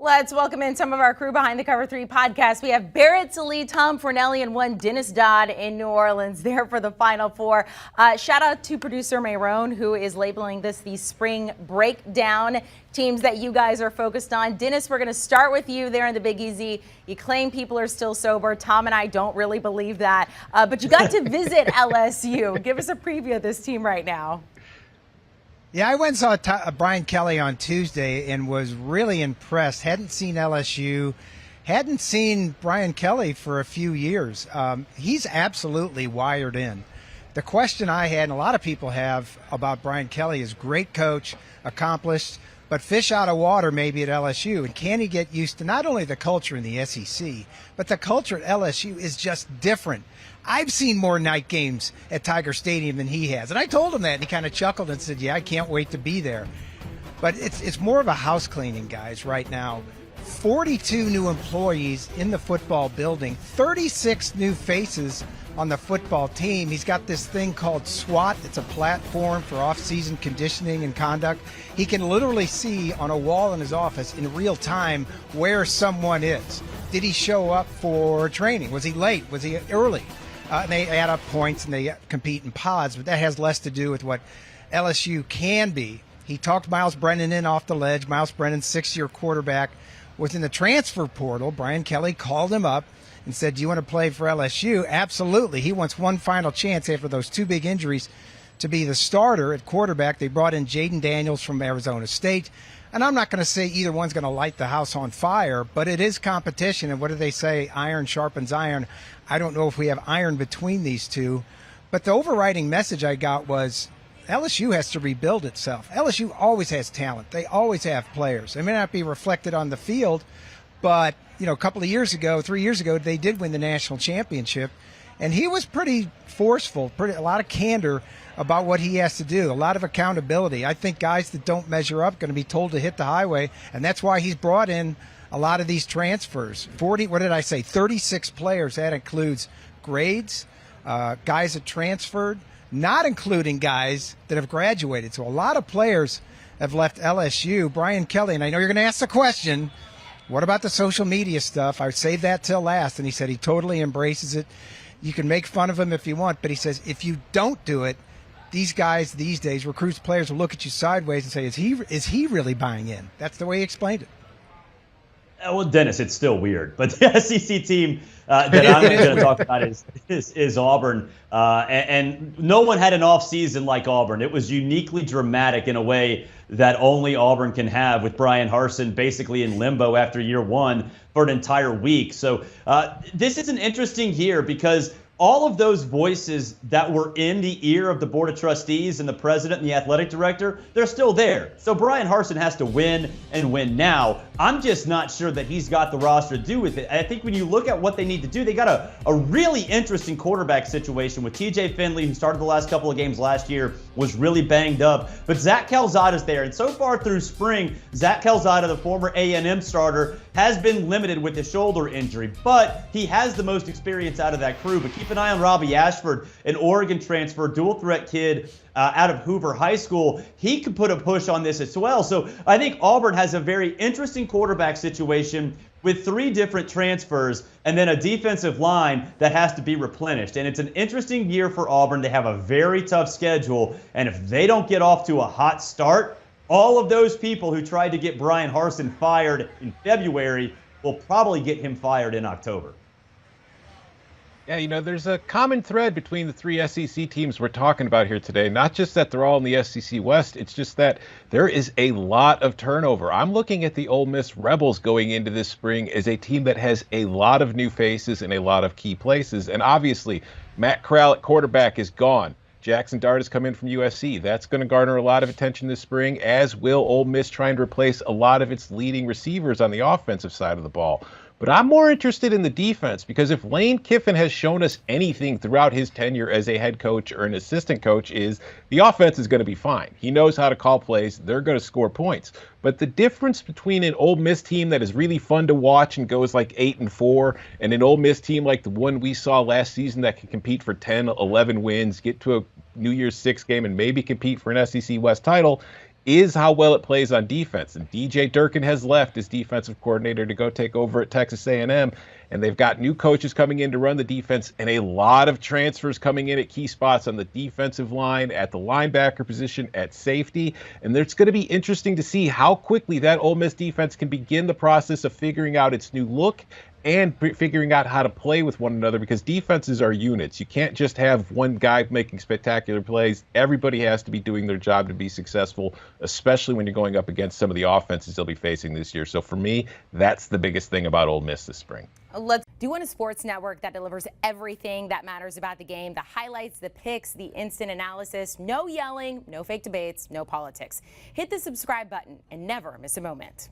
Let's welcome in some of our crew behind the Cover 3 podcast. We have Barrett Sallee, Tom Fornelli, and one Dennis Dodd in New Orleans there for the Final Four. Shout out to producer Mayron, who is labeling this the spring breakdown, teams that you guys are focused on. Dennis, we're going to start with you there in the Big Easy. You claim people are still sober. Tom and I don't really believe that. But you got to visit LSU. Give us a preview of this team right now. Yeah, I went and saw Brian Kelly on Tuesday and was really impressed. Hadn't seen LSU, hadn't seen Brian Kelly for a few years. He's absolutely wired in. The question I had, and a lot of people have about Brian Kelly, is great coach, accomplished, but fish out of water maybe at LSU. And can he get used to not only the culture in the SEC, but the culture at LSU is just different. I've seen more night games at Tiger Stadium than he has. And I told him that, and he kind of chuckled and said, yeah, I can't wait to be there. But it's more of a house cleaning, guys, right now. 42 new employees in the football building, 36 new faces on the football team. He's got this thing called SWAT. It's a platform for off-season conditioning and conduct. He can literally see on a wall in his office in real time where someone is. Did he show up for training? Was he late? Was he early? They add up points and they compete in pods, but that has less to do with what LSU can be. He talked Miles Brennan in off the ledge. Miles Brennan, 6-year quarterback, was in the transfer portal. Brian Kelly called him up and said, do you want to play for LSU? Absolutely. He wants one final chance after those two big injuries to be the starter at quarterback. They brought in Jaden Daniels from Arizona State. And I'm not going to say either one's going to light the house on fire, but it is competition. And what do they say? Iron sharpens iron. I don't know if we have iron between these two. But the overriding message I got was LSU has to rebuild itself. LSU always has talent. They always have players. It may not be reflected on the field, but a couple of years ago, 3 years ago, they did win the national championship. And he was pretty forceful, a lot of candor about what he has to do, a lot of accountability. I think guys that don't measure up are going to be told to hit the highway, and that's why he's brought in a lot of these transfers. 36 players. That includes grades, guys that transferred, not including guys that have graduated. So a lot of players have left LSU. Brian Kelly, and I know you're going to ask the question, what about the social media stuff? I saved that till last, and he said he totally embraces it. You can make fun of him if you want, but he says if you don't do it, these guys these days, recruits, players will look at you sideways and say, is he really buying in? That's the way he explained it. Well, Dennis, it's still weird, but the SEC team that I'm going to talk about is Auburn, and no one had an off season like Auburn. It was uniquely dramatic in a way that only Auburn can have, with Brian Harsin basically in limbo after year one for an entire week. So this is an interesting year because all of those voices that were in the ear of the Board of Trustees and the president and the athletic director, they're still there. So Brian Harsin has to win and win now. I'm just not sure that he's got the roster to do with it. I think when you look at what they need to do, they got a really interesting quarterback situation with TJ Finley, who started the last couple of games last year, was really banged up. But Zach Calzada's there. And so far through spring, Zach Calzada, the former A&M starter, has been limited with his shoulder injury. But he has the most experience out of that crew. But keep an eye on Robbie Ashford, an Oregon transfer, dual threat kid out of Hoover High School. He could put a push on this as well. So I think Auburn has a very interesting quarterback situation with 3 different transfers and then a defensive line that has to be replenished. And it's an interesting year for Auburn. They have a very tough schedule. And if they don't get off to a hot start, all of those people who tried to get Brian Harsin fired in February will probably get him fired in October. Yeah, there's a common thread between the 3 SEC teams we're talking about here today. Not just that they're all in the SEC West, it's just that there is a lot of turnover. I'm looking at the Ole Miss Rebels going into this spring as a team that has a lot of new faces in a lot of key places. And obviously, Matt Corral at quarterback is gone. Jackson Dart has come in from USC. That's going to garner a lot of attention this spring, as will Ole Miss trying to replace a lot of its leading receivers on the offensive side of the ball. But I'm more interested in the defense, because if Lane Kiffin has shown us anything throughout his tenure as a head coach or an assistant coach, is the offense is going to be fine. He knows how to call plays. They're going to score points. But the difference between an Ole Miss team that is really fun to watch and goes like 8-4 and an Ole Miss team like the one we saw last season that can compete for 10, 11 wins, get to a New Year's Six game and maybe compete for an SEC West title, is how well it plays on defense. And DJ Durkin has left as defensive coordinator to go take over at Texas A&M. And they've got new coaches coming in to run the defense and a lot of transfers coming in at key spots on the defensive line, at the linebacker position, at safety. And it's going to be interesting to see how quickly that Ole Miss defense can begin the process of figuring out its new look and figuring out how to play with one another, because defenses are units. You can't just have one guy making spectacular plays. Everybody has to be doing their job to be successful, especially when you're going up against some of the offenses they'll be facing this year. So for me, that's the biggest thing about Ole Miss this spring. Let's do a sports network that delivers everything that matters about the game: the highlights, the picks, the instant analysis. No yelling, no fake debates, no politics. Hit the subscribe button and never miss a moment.